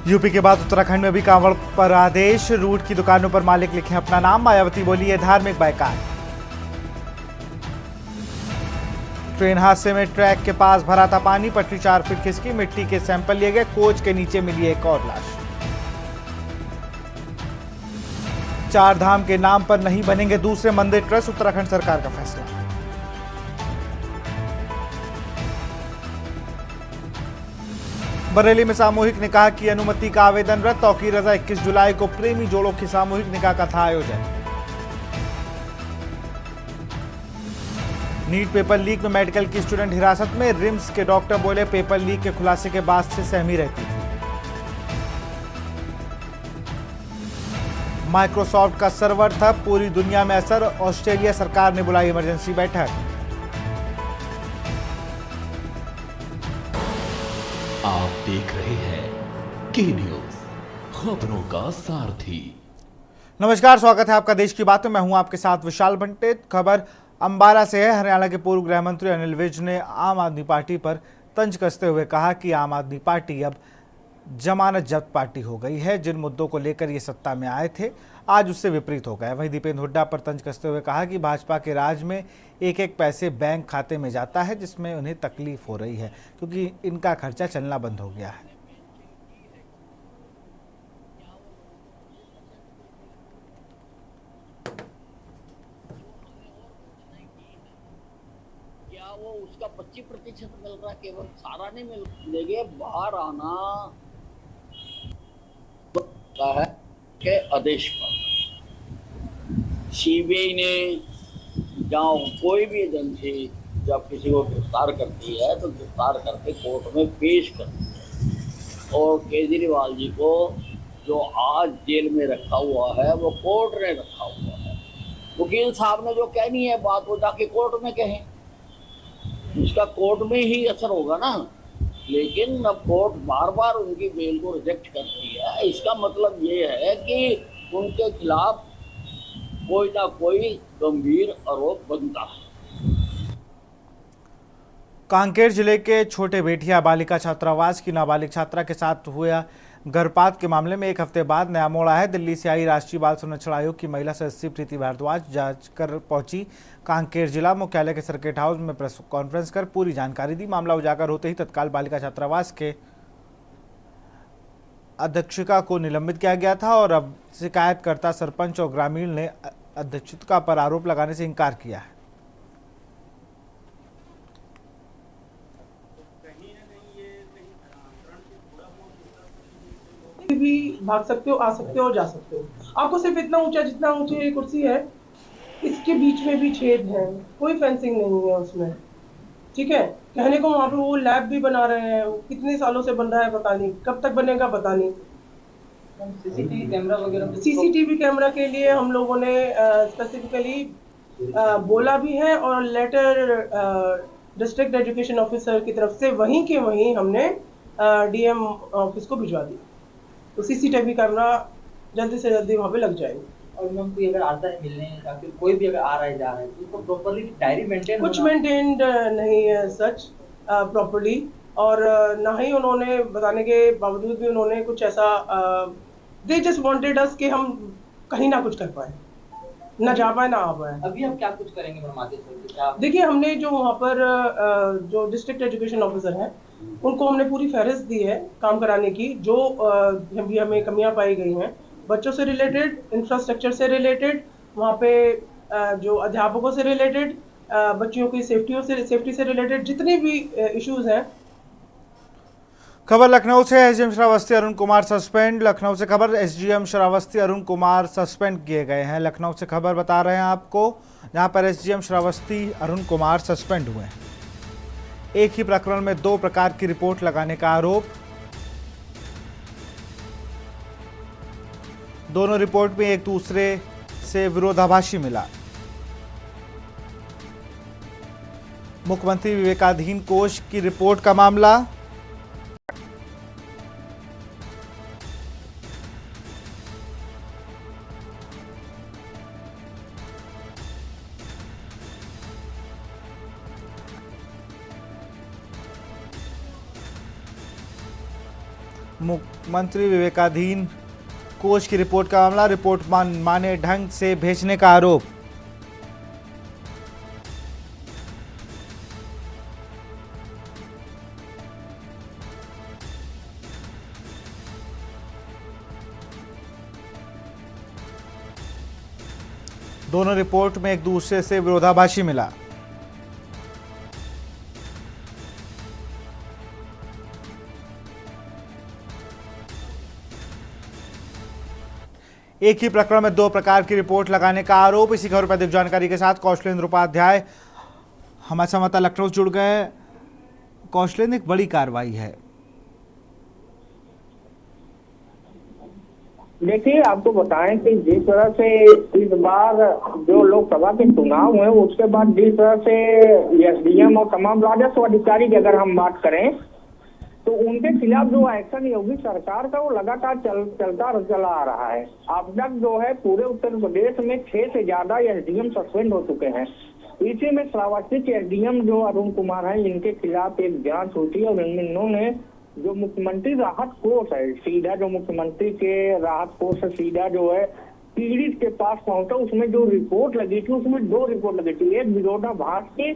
UP के बाद उत्तराखंड में भी कांवड़ पर आदेश। रूट की दुकानों पर मालिक लिखें अपना नाम। मायावती बोली है धार्मिक बायकाट। ट्रेन हादसे में ट्रैक के पास भरा था पानी। पटरी 4 फीट खिसकी। मिट्टी के सैंपल लिए गए। कोच के नीचे मिली एक और लाश। 4 धाम के नाम पर नहीं बनेंगे दूसरे मंदिर ट्रस्ट। उत्तराखंड सरकार का फैसला। बरेली में सामूहिक निकाह की अनुमति का आवेदन रद्द। तौकीर रजा 21 जुलाई को प्रेमी जोड़ों की सामूहिक निकाह का था आयोजन। नीट पेपर लीक में मेडिकल की स्टूडेंट हिरासत में। रिम्स के डॉक्टर बोले पेपर लीक के खुलासे के बाद से सहमी रहती थी। माइक्रोसॉफ्ट का सर्वर था पूरी दुनिया में असर। ऑस्ट्रेलिया सरकार ने बुलाई इमरजेंसी बैठक। आप देख रहे हैं के न्यूज, खबरों का सारथी। नमस्कार, स्वागत है आपका देश की बात में। मैं हूं आपके साथ विशाल बंटे। खबर अंबाला से है। हरियाणा के पूर्व गृह मंत्री अनिल विज ने आम आदमी पार्टी पर तंज कसते हुए कहा कि आम आदमी पार्टी अब जमानत जब्त पार्टी हो गई है। जिन मुद्दों को लेकर ये सत्ता में आए थे आज उससे विपरीत हो गए। वहीं दीपेंद्र हुड्डा पर तंज कसते हुए कहा कि भाजपा के राज में एक एक पैसे बैंक खाते में जाता है, जिसमें उन्हें तकलीफ हो रही है क्योंकि इनका खर्चा चलना बंद हो गया है। वो उसका 25% मिल रहा है, केवल सारा नहीं मिल देखिए बाहर आना है के आदेश पर। सीबीआई ने जहाँ कोई भी एजेंसी जब किसी को गिरफ्तार करती है तो गिरफ्तार करके कोर्ट में पेश करती है। और केजरीवाल जी को जो आज जेल में रखा हुआ है वो कोर्ट ने रखा हुआ है। वकील साहब ने जो कहनी है बात वो जाके कोर्ट में कहें, उसका कोर्ट में ही असर होगा ना। लेकिन अब कोर्ट बार बार उनकी बेल को रिजेक्ट करती है। इसका मतलब ये है कि उनके खिलाफ कोई ना कोई गंभीर आरोप बनता है। कांकेर जिले के छोटे बेटिया बालिका छात्रावास की नाबालिग छात्रा के साथ हुआ गर्भपात के मामले में एक हफ्ते बाद नया मोड़ आया है। दिल्ली से आई राष्ट्रीय बाल संरक्षण आयोग की महिला सदस्य प्रीति भारद्वाज जांच कर पहुंची कांकेर जिला मुख्यालय के सर्किट हाउस में प्रेस कॉन्फ्रेंस कर पूरी जानकारी दी। मामला उजागर होते ही तत्काल बालिका छात्रावास के अध्यक्षिका को निलंबित किया गया था और अब शिकायतकर्ता सरपंच और ग्रामीण ने अध्यक्षिका पर आरोप लगाने से इनकार किया है। भी भाग सकते हो, आ सकते हो, जा सकते हो। आपको सिर्फ इतना ऊंचा जितना ऊंची कुर्सी है इसके बीच में भी छेद है, कोई फेंसिंग नहीं है उसमें। ठीक है, कहने को वहाँ पे वो लैब भी बना रहे हैं, कितने सालों से बन रहा है पता नहीं, कब तक बनेगा पता नहीं। सीसीटीवी कैमरा वगैरह, सीसीटीवी कैमरा के लिए हम लोगों ने स्पेसिफिकली बोला भी है और लेटर डिस्ट्रिक्ट एजुकेशन ऑफिसर की तरफ से वहीं के वहीं हमने डीएम ऑफिस को भिजवा दिया। तो सीसीटीवी कैमरा जल्दी से जल्दी वहाँ पे लग जाएंगे। और मैम कोई अगर आता है मिलने या फिर कोई भी अगर आ रहा है जा रहा है तो उसको प्रॉपर्ली डायरी मेंटेन कुछ मेंटेन्ड नहीं है सच प्रॉपर्ली, और ना ही उन्होंने बताने के बावजूद भी उन्होंने कुछ ऐसा दे जस्ट वांटेड अस कि हम कहीं ना कुछ कर पाए, ना जा पाए ना आ पाए। अभी हम क्या कुछ करेंगे मैम आगे चल? देखिए, हमने जो वहाँ पर जो डिस्ट्रिक्ट एजुकेशन ऑफिसर हैं उनको हमने पूरी फहरिस्त दी है काम कराने की, जो भी हमें कमियां पाई गई हैं बच्चों से रिलेटेड, इंफ्रास्ट्रक्चर से रिलेटेड, वहाँ पे जो अध्यापकों से रिलेटेड, बच्चियों की सेफ्टी से रिलेटेड जितने भी इश्यूज हैं। खबर लखनऊ से। SDM Shravasti Arun Kumar suspend. लखनऊ से खबर, एसडीएम श्रावस्ती अरुण कुमार सस्पेंड किए गए हैं। लखनऊ से खबर बता रहे हैं आपको, जहां पर एसडीएम श्रावस्ती अरुण कुमार सस्पेंड हुए हैं। एक ही प्रकरण में 2 प्रकार की रिपोर्ट लगाने का आरोप। दोनों रिपोर्ट में एक दूसरे से विरोधाभासी मिला। मुख्यमंत्री विवेकाधीन कोष की रिपोर्ट का मामला। मुख्यमंत्री विवेकाधीन कोष की रिपोर्ट का मामला, रिपोर्ट माने ढंग से भेजने का आरोप। दोनों रिपोर्ट में एक दूसरे से विरोधाभासी मिला। एक ही प्रकरण में दो प्रकार की रिपोर्ट लगाने का आरोप। इसी खबर पर अधिक जानकारी के साथ कौशलेंद्र उपाध्याय हमारे संवाददाता लखनऊ जुड़ गए। कौशलेंद्र, एक बड़ी कार्रवाई है। देखिए, आपको बताएं कि जिस तरह से इस बार जो लोकसभा के चुनाव हुए उसके बाद जिस तरह से एसडीएम और तमाम राजस्व अधिकारी की अगर हम बात करें तो उनके खिलाफ जो एक्शन योगी सरकार का वो लगातार चला आ रहा है। अब तक जो है पूरे उत्तर प्रदेश में 6 से ज्यादा एसडीएम सस्पेंड हो चुके हैं। इसी में श्रावस्ती के एसडीएम जो अरुण कुमार है, इनके खिलाफ एक जांच हुई और इन्होंने जो मुख्यमंत्री राहत कोष है, सीधा जो मुख्यमंत्री के राहत कोष से सीधा जो है पीड़ित के पास पहुंचा, उसमें जो रिपोर्ट लगी थी उसमें 2 रिपोर्ट लगी थी, एक विरोधाभास की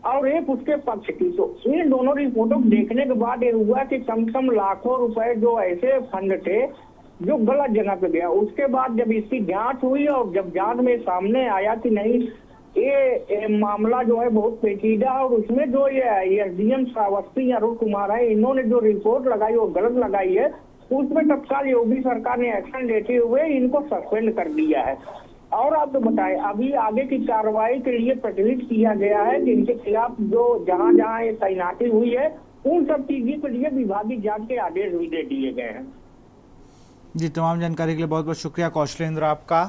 और एक उसके पक्ष की। तो इन दोनों रिपोर्टों को देखने के बाद ये हुआ कि कम से कम लाखों रुपए जो ऐसे फंड थे जो गलत जगह पे गया। उसके बाद जब इसकी जांच हुई और जब जांच में सामने आया कि नहीं ये मामला जो है बहुत पेचीदा है और उसमें जो ये एसडीएम श्रावस्ती अरुण कुमार है, इन्होंने जो रिपोर्ट लगाई वो गलत लगाई है, उसमें तत्काल योगी सरकार ने एक्शन लेते हुए इनको सस्पेंड कर दिया है। और आपको बताएं, अभी आगे की कार्रवाई के लिए प्रचलित किया गया है कि इनके खिलाफ जो जहां जहां ये तैनाती हुई है उन सब चीजों के लिए विभागीय जांच के आदेश भी दे दिए गए हैं। जी, तमाम जानकारी के लिए बहुत बहुत शुक्रिया कौशलेंद्र आपका।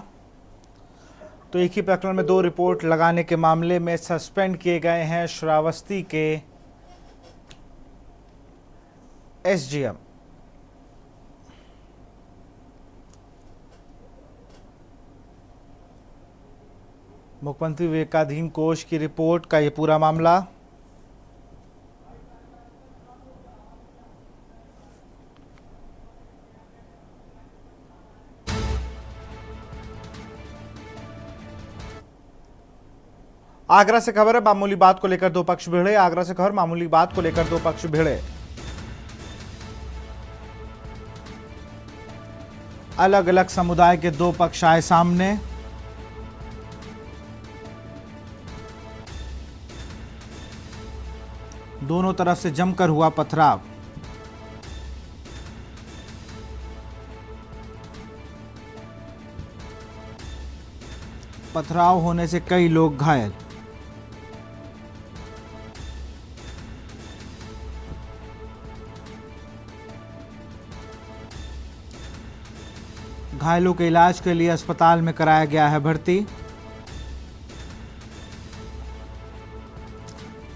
तो एक ही प्रकरण में 2 रिपोर्ट लगाने के मामले में सस्पेंड किए गए हैं श्रावस्ती के एसडीएम। मुख्यमंत्री विवेकाधीन कोष की रिपोर्ट का ये पूरा मामला। आगरा से खबर है, मामूली बात को लेकर 2 पक्ष भिड़े। आगरा से खबर, मामूली बात को लेकर 2 पक्ष भिड़े। अलग अलग समुदाय के 2 पक्ष आए सामने। दोनों तरफ से जमकर हुआ पथराव। पथराव होने से कई लोग घायल। घायलों के इलाज के लिए अस्पताल में कराया गया है भर्ती।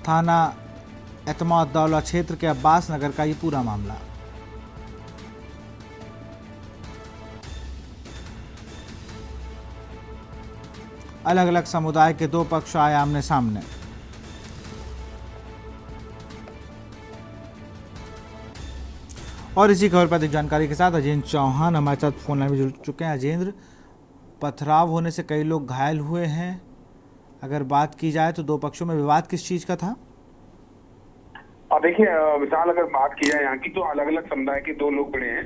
थाना एतमाद-उद-दौला क्षेत्र के अब्बास नगर का ये पूरा मामला। अलग अलग समुदाय के 2 पक्ष आए आमने सामने। और इसी खबर पर अधिक जानकारी के साथ अजेंद्र चौहान हमारे साथ फोन लाइन में जुड़ चुके हैं। अजेंद्र, पथराव होने से कई लोग घायल हुए हैं। अगर बात की जाए तो 2 पक्षों में विवाद किस चीज का था? और देखिए विशाल, अगर बात की जाए यहाँ की तो अलग अलग समुदाय के 2 लोग पड़े हैं।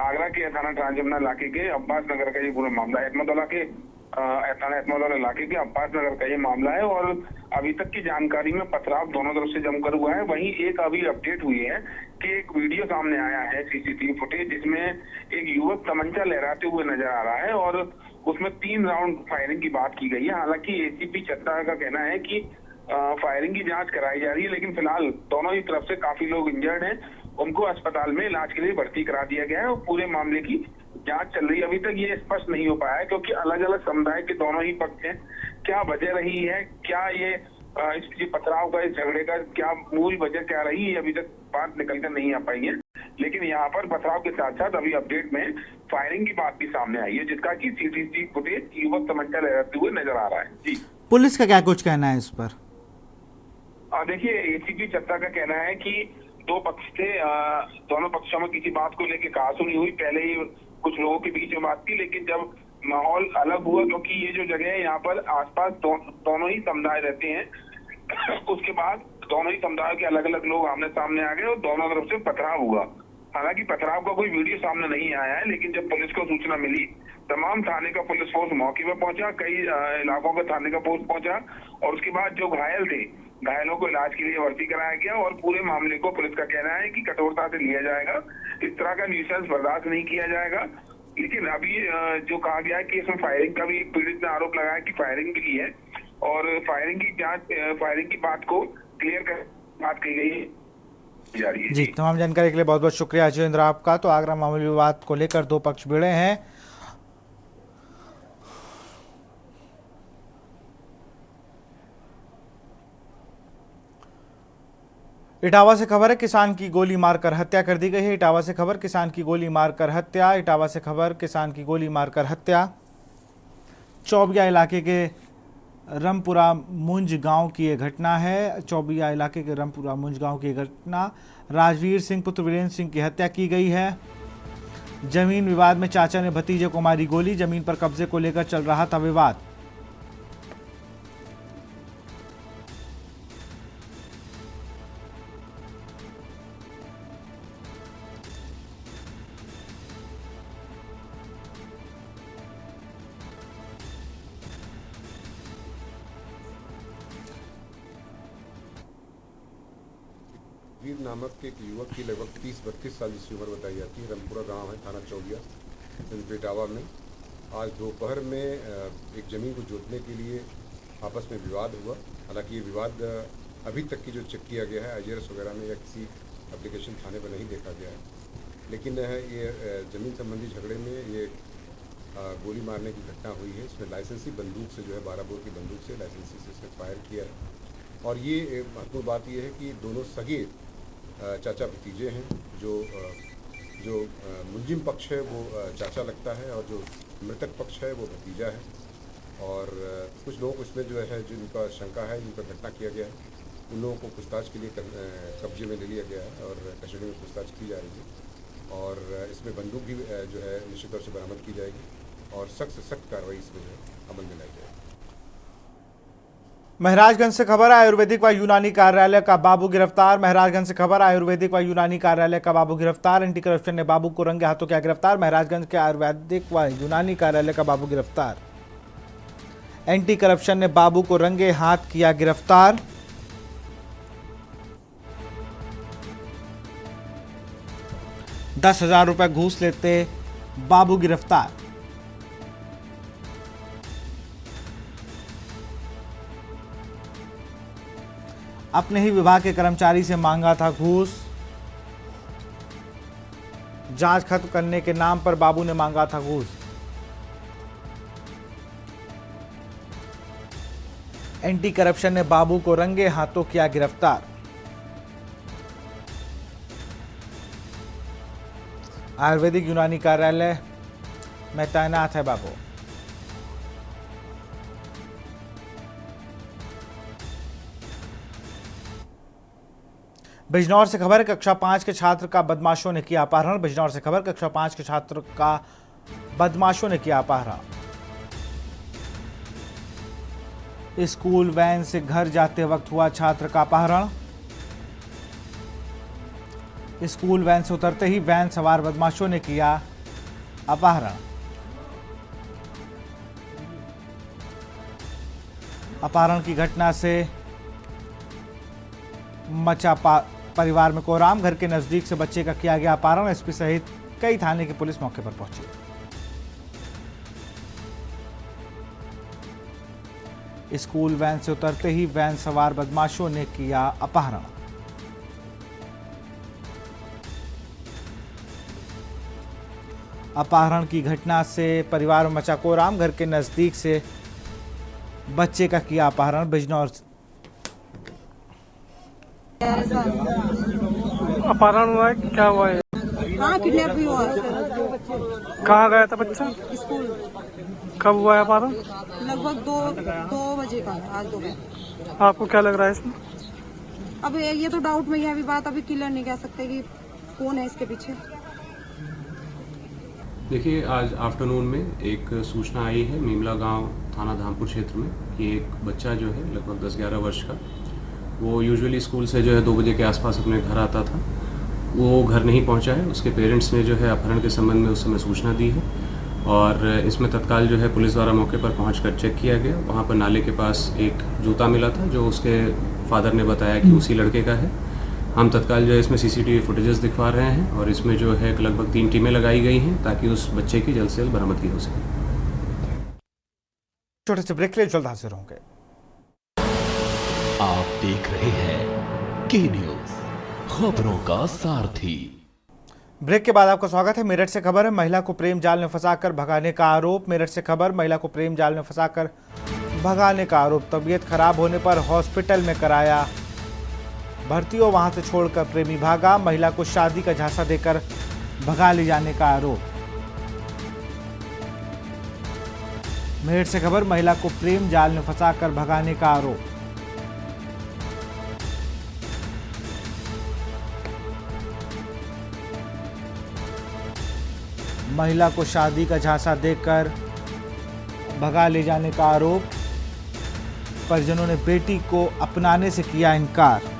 आगरा के थाना ट्रांसजमुना इलाके के अब्बास नगर का ये पूरा मामला है। थाना एतमाद-उद-दौला इलाके के अब्बास नगर का ये मामला है और अभी तक की जानकारी में पथराव दोनों तरफ से जमकर हुआ है। वहीं एक अभी अपडेट हुई है कि एक वीडियो सामने आया है, सीसीटीवी फुटेज, जिसमें एक युवक तमंचा लहराते हुए नजर आ रहा है और उसमें 3 राउंड फायरिंग की बात की गई है। हालांकि एसीपी चत्ता का कहना है कि फायरिंग की जांच कराई जा रही है, लेकिन फिलहाल दोनों ही तरफ से काफी लोग इंजर्ड हैं, उनको अस्पताल में इलाज के लिए भर्ती करा दिया गया है और पूरे मामले की जांच चल रही है। अभी तक ये स्पष्ट नहीं हो पाया है क्योंकि अलग अलग समुदाय के दोनों ही पक्ष हैं। क्या वजह रही है, क्या ये इस पथराव का, इस झगड़े का क्या मूल वजह क्या रही है, अभी तक बात निकल कर नहीं आ पाई है। लेकिन यहाँ पर पथराव के साथ साथ अभी अपडेट में फायरिंग की बात भी सामने आई है, जिसका की सीसीटीवी फुटेज युवक तमंचा लहराते हुए नजर आ रहा है। जी, पुलिस का क्या कुछ कहना है इस पर? देखिए, एसीपी चत्ता का कहना है कि दो पक्ष थे, दोनों पक्षों में किसी बात को लेकर कहासुनी हुई। पहले ही कुछ लोगों के बीच में बात की, लेकिन जब माहौल अलग हुआ, क्योंकि ये जो जगह है यहाँ पर आसपास दोनों ही समुदाय रहते हैं, उसके बाद दोनों ही समुदायों के अलग अलग लोग आमने सामने आ गए और दोनों तरफ से पथराव हुआ। हालांकि पथराव का कोई वीडियो सामने नहीं आया है, लेकिन जब पुलिस को सूचना मिली, तमाम थाने का पुलिस फोर्स मौके पर पहुंचा, कई इलाकों का थाने का फोर्स पहुंचा और उसके बाद जो घायल थे, घायलों को इलाज के लिए भर्ती कराया गया और पूरे मामले को पुलिस का कहना है कि कठोरता से लिया जाएगा। इस तरह का न्यूसेंस बर्दाश्त नहीं किया जाएगा। लेकिन अभी जो कहा गया है कि इसमें फायरिंग का भी एक पीड़ित ने आरोप लगाया कि फायरिंग भी की है और फायरिंग की जांच, फायरिंग की बात को क्लियर कर बात की गई जा रही है। जी, तमाम जानकारी के लिए बहुत बहुत शुक्रिया अजयेंद्र आपका। तो आगरा मामूली विवाद को लेकर दो पक्ष भिड़े हैं। इटावा से खबर है, किसान की गोली मारकर हत्या कर दी गई है। इटावा से खबर, किसान की गोली मारकर हत्या। इटावा से खबर, किसान की गोली मारकर हत्या। चौबिया इलाके के रमपुरा मुंज गांव की ये घटना है। चौबिया इलाके के रमपुरा मुंज गांव की घटना, राजवीर सिंह पुत्र वीरेंद्र सिंह की हत्या की गई है। जमीन विवाद में चाचा ने भतीजे को मारी गोली। जमीन पर कब्जे को लेकर चल रहा था विवाद। वीर नामक एक युवक की लगभग 30-32 साल जिसकी उम्र बताई जाती है, रमपुरा गांव है, थाना चौबिया, इटावा में आज दोपहर में एक ज़मीन को जोतने के लिए आपस में विवाद हुआ। हालांकि ये विवाद अभी तक की जो चेक किया गया है IRS वगैरह में या किसी एप्लीकेशन थाने पर नहीं देखा गया है, लेकिन ये ज़मीन संबंधी झगड़े में ये गोली मारने की घटना हुई है। इसमें लाइसेंसी बंदूक से जो है 12 बोर की बंदूक से लाइसेंसी से इसने फायर किया है। और ये महत्वपूर्ण बात ये है कि दोनों सगे चाचा भतीजे हैं। जो मुलजिम पक्ष है वो चाचा लगता है और जो मृतक पक्ष है वो भतीजा है। और कुछ लोगों को इसमें जो है जिनका शंका है, जिनका घटना किया गया है, उन लोगों को पूछताछ के लिए कब्जे में ले लिया गया है और कस्टडी में पूछताछ की जा रही है। और इसमें बंदूक भी जो है निश्चित तौर से बरामद की जाएगी और सख्त से सख्त कार्रवाई इसमें जो है अमल में लाई जाएगी। महराजगंज से खबर, आयुर्वेदिक व यूनानी कार्यालय का बाबू गिरफ्तार। महराजगंज से खबर, आयुर्वेदिक व यूनानी कार्यालय का बाबू गिरफ्तार। एंटी करप्शन ने बाबू को रंगे हाथों किया गिरफ्तार। महराजगंज के आयुर्वेदिक व यूनानी कार्यालय का बाबू गिरफ्तार। एंटी करप्शन ने बाबू को रंगे हाथ किया गिरफ्तार। ₹10,000 घूस लेते बाबू गिरफ्तार। अपने ही विभाग के कर्मचारी से मांगा था घूस। जांच खत्म करने के नाम पर बाबू ने मांगा था घूस। एंटी करप्शन ने बाबू को रंगे हाथों किया गिरफ्तार। आयुर्वेदिक यूनानी कार्यालय में तैनात है बाबू। बिजनौर से खबर, कक्षा 5 के छात्र का बदमाशों ने किया अपहरण। बिजनौर से खबर, कक्षा 5 के छात्र का बदमाशों ने किया अपहरण। स्कूल वैन से घर जाते वक्त हुआ छात्र का अपहरण। स्कूल वैन से उतरते ही वैन सवार बदमाशों ने किया अपहरण। अपहरण की घटना से मचा परिवार में कोहराम। घर के नजदीक से बच्चे का किया गया अपहरण। एसपी सहित कई थाने की पुलिस मौके पर पहुंची। स्कूल वैन से उतरते ही वैन सवार बदमाशों ने किया अपहरण। अपहरण की घटना से परिवार में मचा कोहराम। घर के नजदीक से बच्चे का किया अपहरण। बिजनौर अपहरण हुआ है, क्या हुआ है? हाँ, किडनैप भी हुआ। कहाँ गया था बच्चा? स्कूल। कब हुआ है अपहरण? लगभग 2 बजे का है, आज दोपहर। आपको क्या लग रहा है इसमें? अब ये तो डाउट में ही है, अभी बात अभी क्लियर नहीं कह सकते कि कौन है इसके पीछे। देखिए, आज आफ्टरनून में एक सूचना आई है मीमला गांव थाना धामपुर क्षेत्र में कि एक बच्चा जो है लगभग 10-11 वर्ष का, वो यूजुअली स्कूल से जो है 2 बजे के आसपास अपने घर आता था, वो घर नहीं पहुंचा है। उसके पेरेंट्स ने जो है अपहरण के संबंध में उस समय सूचना दी है और इसमें तत्काल जो है पुलिस द्वारा मौके पर पहुंचकर चेक किया गया। वहाँ पर नाले के पास एक जूता मिला था जो उसके फादर ने बताया कि उसी लड़के का है। हम तत्काल जो है इसमें सीसीटीवी फुटेजेस दिखवा रहे हैं और इसमें जो है लगभग 3 टीमें लगाई गई हैं ताकि उस बच्चे की जल्द से जल्द बरामदगी हो सके। छोटे से ब्रेक के लिए जल्द हाजिर होंगे। आप देख रहे हैं के न्यूज, खबरों का सारथी। ब्रेक के बाद आपका स्वागत है। मेरठ से खबर है, महिला को प्रेम जाल में फंसाकर भगाने का आरोप। मेरठ से खबर, महिला को प्रेम जाल में फंसाकर भगाने का आरोप। तबीयत खराब होने पर हॉस्पिटल में कराया भर्ती और वहां से छोड़कर प्रेमी भागा। महिला को शादी का झांसा देकर भगा ले जाने का आरोप। मेरठ से खबर, महिला को प्रेम जाल में फंसाकर भगाने का आरोप। महिला को शादी का झांसा देकर भगा ले जाने का आरोप। परिजनों ने बेटी को अपनाने से किया इनकार।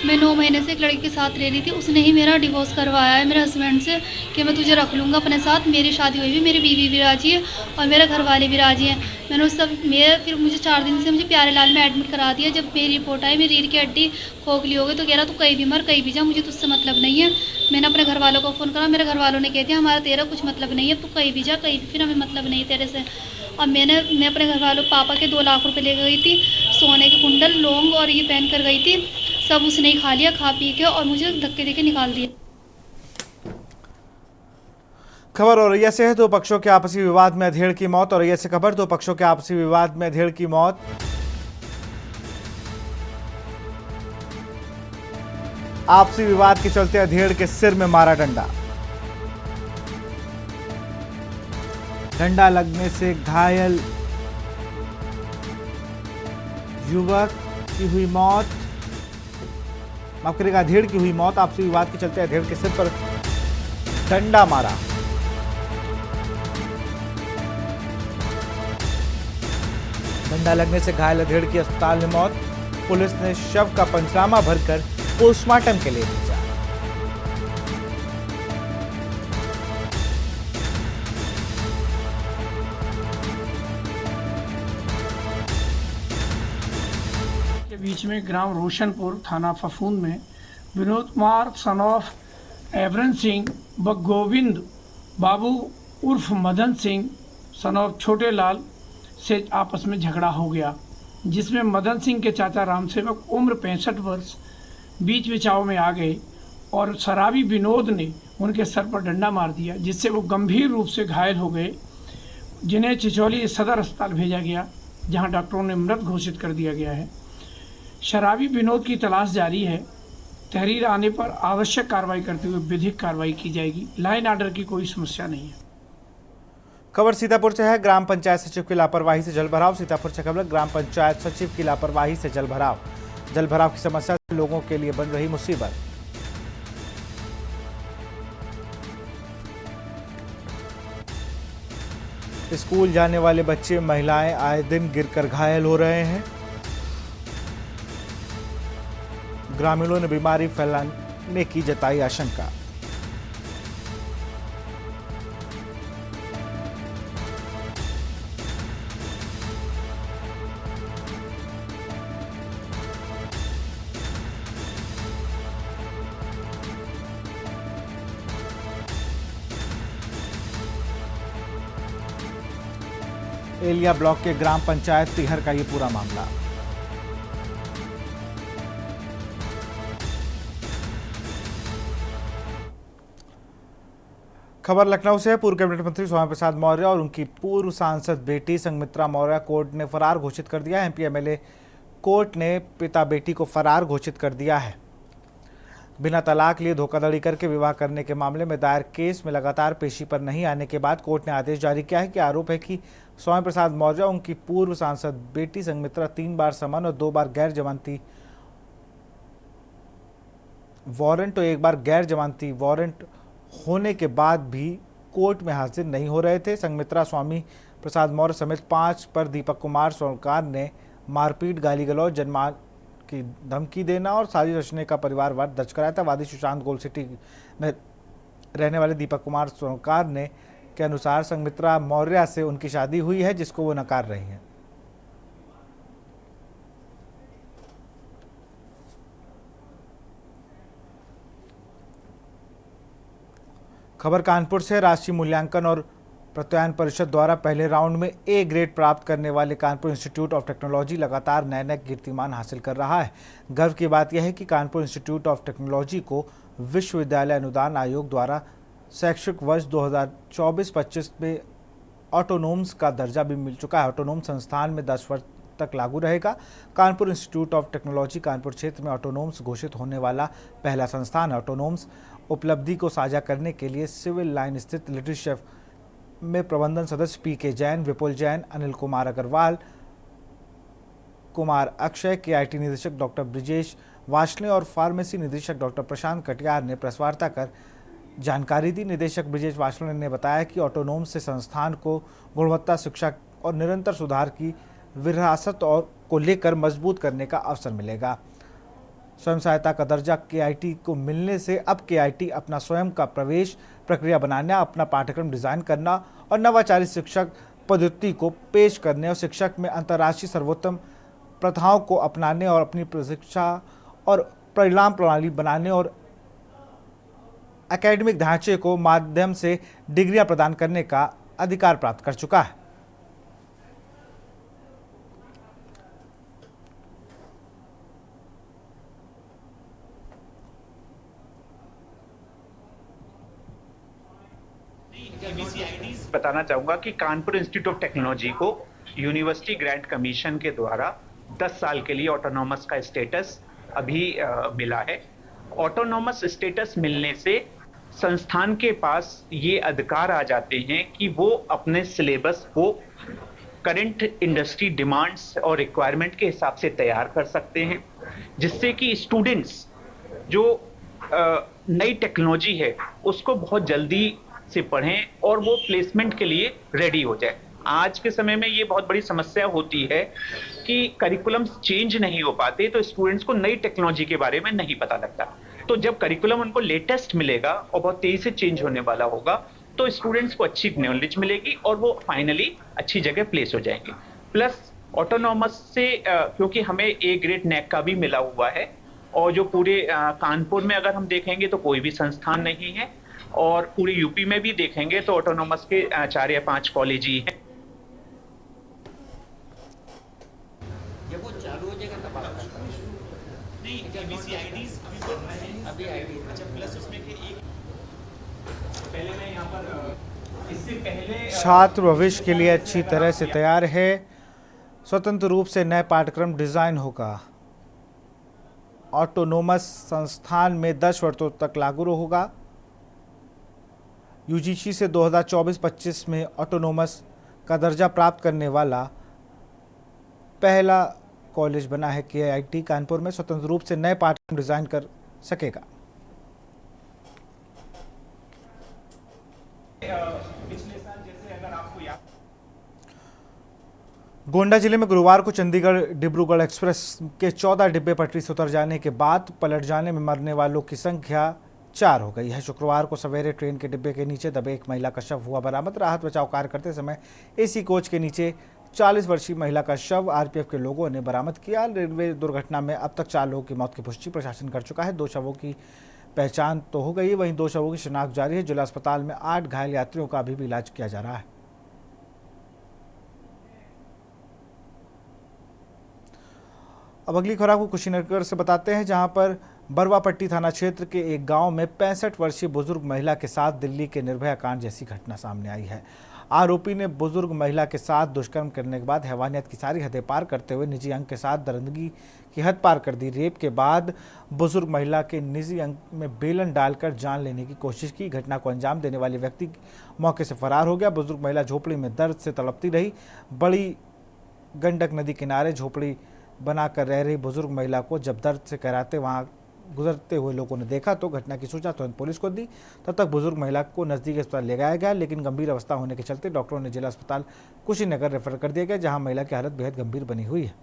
मैं 9 महीने से एक लड़की के साथ रह रही थी, उसने ही मेरा डिवोर्स करवाया है मेरे हस्बैंड से कि मैं तुझे रख लूँगा अपने साथ। मेरी शादी हुई भी, मेरी बीवी भी राजी है और मेरे घर वाले भी राजी हैं। मैंने उस सब फिर मुझे 4 दिन से मुझे प्यारे लाल में एडमिट करा दिया। जब मेरी रिपोर्ट आई मेरी रीढ़ की हड्डी खोखली हो गई तो कह रहा तू कहीं भी मर कहीं भी जा, मुझे तुझसे मतलब नहीं है। मैंने अपने घर वालों को फ़ोन करा, मेरे घर वालों ने कह दिया हमारा तेरा कुछ मतलब नहीं है, तू कहीं भी जा, कहीं भी, फिर हमें मतलब नहीं तेरे से। और मैं अपने घर वालों पापा के 2 लाख रुपए ले गई थी, सोने के कुंडल, लौंग और ये पहन कर गई थी। सब उसने ही खा लिया, खा पी के, और मुझे धक्के देके निकाल दिया। खबर औरैया से है, 2 पक्षों के आपसी विवाद में अधेड़ की मौत। औरैया से खबर, 2 पक्षों के आपसी विवाद में अधेड़ की मौत। आपसी विवाद के चलते अधेड़ के सिर में मारा डंडा। डंडा लगने से घायल युवक की हुई मौत, माफ करिएगा, अधेड़ की हुई मौत। आपसी विवाद के चलते अधेड़ के सिर पर डंडा मारा। डंडा लगने से घायल अधेड़ की अस्पताल में मौत। पुलिस ने शव का पंचनामा भरकर पोस्टमार्टम के लिए भेजा। के बीच में ग्राम रोशनपुर थाना फफूंद में विनोद कुमार सन ऑफ एवरन सिंह व गोविंद बाबू उर्फ मदन सिंह सन ऑफ छोटे लाल से आपस में झगड़ा हो गया, जिसमें मदन सिंह के चाचा रामसेवक उम्र 65 वर्ष बीच बिचाव में आ गए और शराबी विनोद ने उनके सर पर डंडा मार दिया, जिससे वो गंभीर रूप से घायल हो गए, जिन्हें चिचौली सदर अस्पताल भेजा गया, जहां डॉक्टरों ने मृत घोषित कर दिया गया है। शराबी विनोद की तलाश जारी है। तहरीर आने पर आवश्यक कार्रवाई करते हुए विधिक कार्रवाई की जाएगी। लाइन ऑर्डर की कोई समस्या नहीं है। खबर सीतापुर से है, ग्राम पंचायत सचिव की लापरवाही से जलभराव। सीतापुर से खबर, ग्राम पंचायत सचिव की लापरवाही से जलभराव। जलभराव की समस्या से लोगों के लिए बन रही मुसीबत। स्कूल जाने वाले बच्चे, महिलाएं आए दिन गिरकर घायल हो रहे हैं। ग्रामीणों ने बीमारी फैलाने की जताई आशंका। एलिया ब्लॉक के ग्राम पंचायत तिहर का ये पूरा मामला। खबर लखनऊ से है, पूर्व कैबिनेट मंत्री स्वामी प्रसाद मौर्य और उनकी पूर्व सांसद बेटी संघमित्रा मौर्य कोर्ट ने फरार घोषित कर दिया है। एमपी एमएलए कोर्ट ने पिता बेटी को फरार घोषित कर दिया है। बिना तलाक लिए धोखाधड़ी करके विवाह करने के मामले में दायर केस में लगातार पेशी पर नहीं आने के बाद कोर्ट ने आदेश जारी किया है कि आरोप है कि स्वामी प्रसाद मौर्य, उनकी पूर्व सांसद बेटी संघमित्रा 3 बार समन और 2 बार गैर जमानती वारंट और 1 बार गैर जमानती वारंट होने के बाद भी कोर्ट में हाजिर नहीं हो रहे थे। संघमित्रा, स्वामी प्रसाद मौर्य समेत 5 पर दीपक कुमार स्वर्णकार ने मारपीट, गाली गलौज, जनमान की धमकी देना और साजिश रचने का परिवारवाद दर्ज कराया था। वादी सुशांत गोल्ड सिटी में रहने वाले दीपक कुमार स्वर्णकार ने के अनुसार संघमित्रा मौर्य से उनकी शादी हुई है, जिसको वो नकार रही हैं। खबर कानपुर से। राष्ट्रीय मूल्यांकन और प्रत्यायन परिषद द्वारा पहले राउंड में ए ग्रेड प्राप्त करने वाले कानपुर इंस्टीट्यूट ऑफ टेक्नोलॉजी लगातार नए कीर्तिमान हासिल कर रहा है। गर्व की बात यह है कि कानपुर इंस्टीट्यूट ऑफ टेक्नोलॉजी को विश्वविद्यालय अनुदान आयोग द्वारा शैक्षिक वर्ष 2024-25 में ऑटोनोम्स का दर्जा भी मिल चुका है। ऑटोनोम संस्थान में 10 वर्ष तक लागू रहेगा। Kanpur institute of technology Kanpur क्षेत्र में ऑटोनोम्स घोषित होने वाला पहला संस्थान है। ऑटोनोम्स उपलब्धि को साझा करने के लिए सिविल लाइन स्थित लिटिल शेफ में प्रबंधन सदस्य PK जैन, विपुल जैन, अनिल कुमार अग्रवाल, कुमार अक्षय, KIT निदेशक डॉक्टर ब्रिजेश वाशले और फार्मेसी निदेशक डॉक्टर प्रशांत कटियार ने प्रेस वार्ता कर जानकारी दी। निदेशक ब्रिजेश वाशले ने बताया कि ऑटोनोम से संस्थान को गुणवत्ता, शिक्षा और निरंतर सुधार की विरासत और को लेकर मजबूत करने का अवसर मिलेगा। स्वयं सहायता का दर्जा KIT को मिलने से अब KIT अपना स्वयं का प्रवेश प्रक्रिया बनाना, अपना पाठ्यक्रम डिजाइन करना और नवाचारी शिक्षक पद्धति को पेश करने और शिक्षक में अंतर्राष्ट्रीय सर्वोत्तम प्रथाओं को अपनाने और अपनी प्रशिक्षा और परिणाम प्रणाली बनाने और एकेडमिक ढांचे को माध्यम से डिग्रियां प्रदान करने का अधिकार प्राप्त कर चुका है। बताना चाहूंगा कि कानपुर इंस्टीट्यूट ऑफ टेक्नोलॉजी को यूनिवर्सिटी ग्रांट कमीशन के द्वारा 10 साल के लिए ऑटोनॉमस का स्टेटस अभी मिला है। ऑटोनॉमस स्टेटस मिलने से संस्थान के पास ये अधिकार आ जाते हैं कि वो अपने सिलेबस को करंट इंडस्ट्री डिमांड्स और रिक्वायरमेंट के हिसाब से तैयार कर सकते हैं, जिससे कि स्टूडेंट्स जो नई टेक्नोलॉजी है उसको बहुत जल्दी से पढ़ें और वो प्लेसमेंट के लिए रेडी हो जाए। आज के समय में ये बहुत बड़ी समस्या होती है कि करिकुलम्स चेंज नहीं हो पाते, तो स्टूडेंट्स को नई टेक्नोलॉजी के बारे में नहीं पता लगता। तो जब करिकुलम उनको लेटेस्ट मिलेगा और बहुत तेजी से चेंज होने वाला होगा, तो स्टूडेंट्स को अच्छी नॉलेज मिलेगी और वो फाइनली अच्छी जगह प्लेस हो जाएंगे। प्लस ऑटोनॉमस से क्योंकि हमें ए ग्रेड नैक का भी मिला हुआ है, और जो पूरे कानपुर में अगर हम देखेंगे तो कोई भी संस्थान नहीं है, और पूरे यूपी में भी देखेंगे तो ऑटोनॉमस के 4 या 5 कॉलेज ही हैं। जब वो चालू हो जाएगा तब बात करता हूं। नहीं, अभी आईडी अच्छा प्लस उसमें के एक पहले मैं यहाँ पर इससे पहले छात्र भविष्य के लिए अच्छी तरह से तैयार है। स्वतंत्र रूप से नए पाठ्यक्रम डिजाइन होगा। ऑटोनोमस संस्थान में 10 वर्षों तक लागू होगा। UGC से 2024-25 में ऑटोनोमस का दर्जा प्राप्त करने वाला पहला कॉलेज बना है। KIT कानपुर में स्वतंत्र रूप से नए पाठ्यक्रम डिजाइन कर सकेगा। पिछले साल जैसे अगर आपको याद, गोंडा जिले में गुरुवार को चंडीगढ़ डिब्रूगढ़ एक्सप्रेस के 14 डिब्बे पटरी से उतर जाने के बाद पलट जाने में मरने वालों की संख्या 4 हो गई है। शुक्रवार को सवेरे ट्रेन के डिब्बे के नीचे दबे एक महिला का शव हुआ बरामद। राहत बचाव कार्य करते समय AC कोच के नीचे 40 वर्षीय महिला का शव RPF के लोगों ने बरामद किया। रेलवे दुर्घटना में अब तक 4 लोगों की मौत की पुष्टि प्रशासन कर चुका है। 2 शवों की पहचान तो हो गई, वहीं 2 शवों की शिनाख्त जारी है। जिला अस्पताल में 8 घायल यात्रियों का अभी भी इलाज किया जा रहा है। अब अगली खबर आपको कुशीनगर से बताते हैं, जहां पर बरवापट्टी थाना क्षेत्र के एक गांव में 65 वर्षीय बुजुर्ग महिला के साथ दिल्ली के निर्भया कांड जैसी घटना सामने आई है। आरोपी ने बुजुर्ग महिला के साथ दुष्कर्म करने के बाद हैवानियत की सारी हदें पार करते हुए निजी अंग के साथ दरिंदगी की हद पार कर दी। रेप के बाद बुजुर्ग महिला के निजी अंग में बेलन डालकर जान लेने की कोशिश की। घटना को अंजाम देने वाले व्यक्ति मौके से फरार हो गया। बुजुर्ग महिला झोपड़ी में दर्द से तड़पती रही। बड़ी गंडक नदी किनारे झोपड़ी बनाकर रह रही बुजुर्ग महिला को जब दर्द से कराते वहां गुजरते हुए लोगों ने देखा तो घटना की सूचना तुरंत पुलिस को दी। तब तक बुजुर्ग महिला को नजदीकी अस्पताल ले जाया गया, लेकिन गंभीर अवस्था होने के चलते डॉक्टरों ने जिला अस्पताल कुशीनगर रेफर कर दिया गया, जहां महिला की हालत बेहद गंभीर बनी हुई है।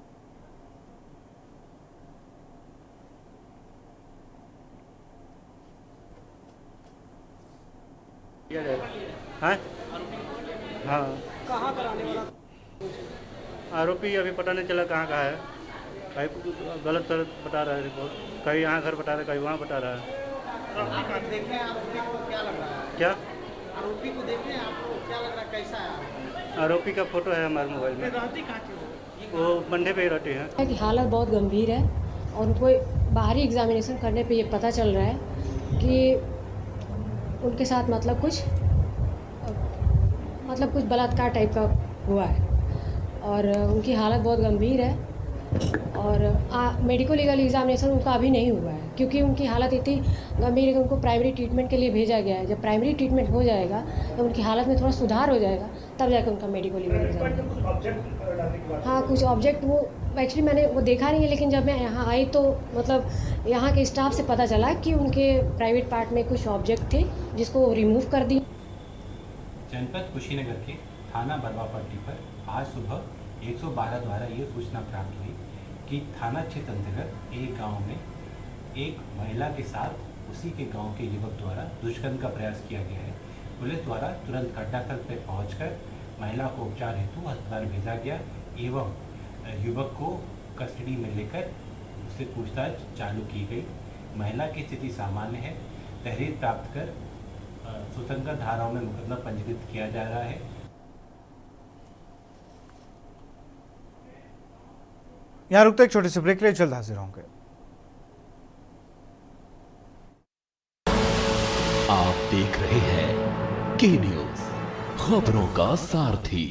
हाँ, कहाँ कराने वाला आरोपी अभी पता नहीं चला कहाँ का है, कहीं गलत सलत बता रहा है रिपोर्ट, कहीं यहाँ घर बता रहा है, कहीं वहाँ बता रहा है। देखने आरोपी को क्या लग रहा है? क्या आरोपी को देखने आपको क्या लग रहा है, कैसा है? आरोपी का फोटो है हमारे मोबाइल में। रहती कहाँ की वो बंधे पे ही रहते हैं। कि हालत बहुत गंभीर है और उनको बाहरी एग्जामिनेशन करने पे ये पता चल रहा है कि उनके साथ मतलब कुछ बलात्कार टाइप का हुआ है और उनकी हालत बहुत गंभीर है और मेडिको लीगल एग्जामिनेशन उनका अभी नहीं हुआ है क्योंकि उनकी हालत इतनी गंभीर है कि उनको प्राइमरी ट्रीटमेंट के लिए भेजा गया है। जब प्राइमरी ट्रीटमेंट हो जाएगा तो उनकी हालत में थोड़ा सुधार हो जाएगा, तब जाकर उनका मेडिको लीगल एग्जाम। हाँ, कुछ ऑब्जेक्ट वो एक्चुअली मैंने वो देखा नहीं है, लेकिन जब मैं यहाँ आई तो मतलब यहाँ के स्टाफ से पता चला कि उनके प्राइवेट पार्ट में कुछ ऑब्जेक्ट थे जिसको रिमूव कर दिया। जनपद कुशीनगर के थाना बरवापट्टी पर आज सुबह 112 द्वारा ये सूचना प्राप्त हुई कि थाना क्षेत्र अंतर्गत एक गांव में एक महिला के साथ उसी के गांव के युवक द्वारा दुष्कर्म का प्रयास किया गया है। पुलिस द्वारा तुरंत घटनास्थल पर पहुंचकर महिला को उपचार हेतु अस्पताल भेजा गया एवं युवक को कस्टडी में लेकर उससे पूछताछ चालू की गई। महिला की स्थिति सामान्य है। तहरीर प्राप्त कर स्वतंत्र धाराओं में मुकदमा पंजीकृत किया जा रहा है। यहाँ रुकते एक छोटे से ब्रेक ले, जल्द हाजिर होंगे। आप देख रहे हैं के न्यूज़, खबरों का सारथी।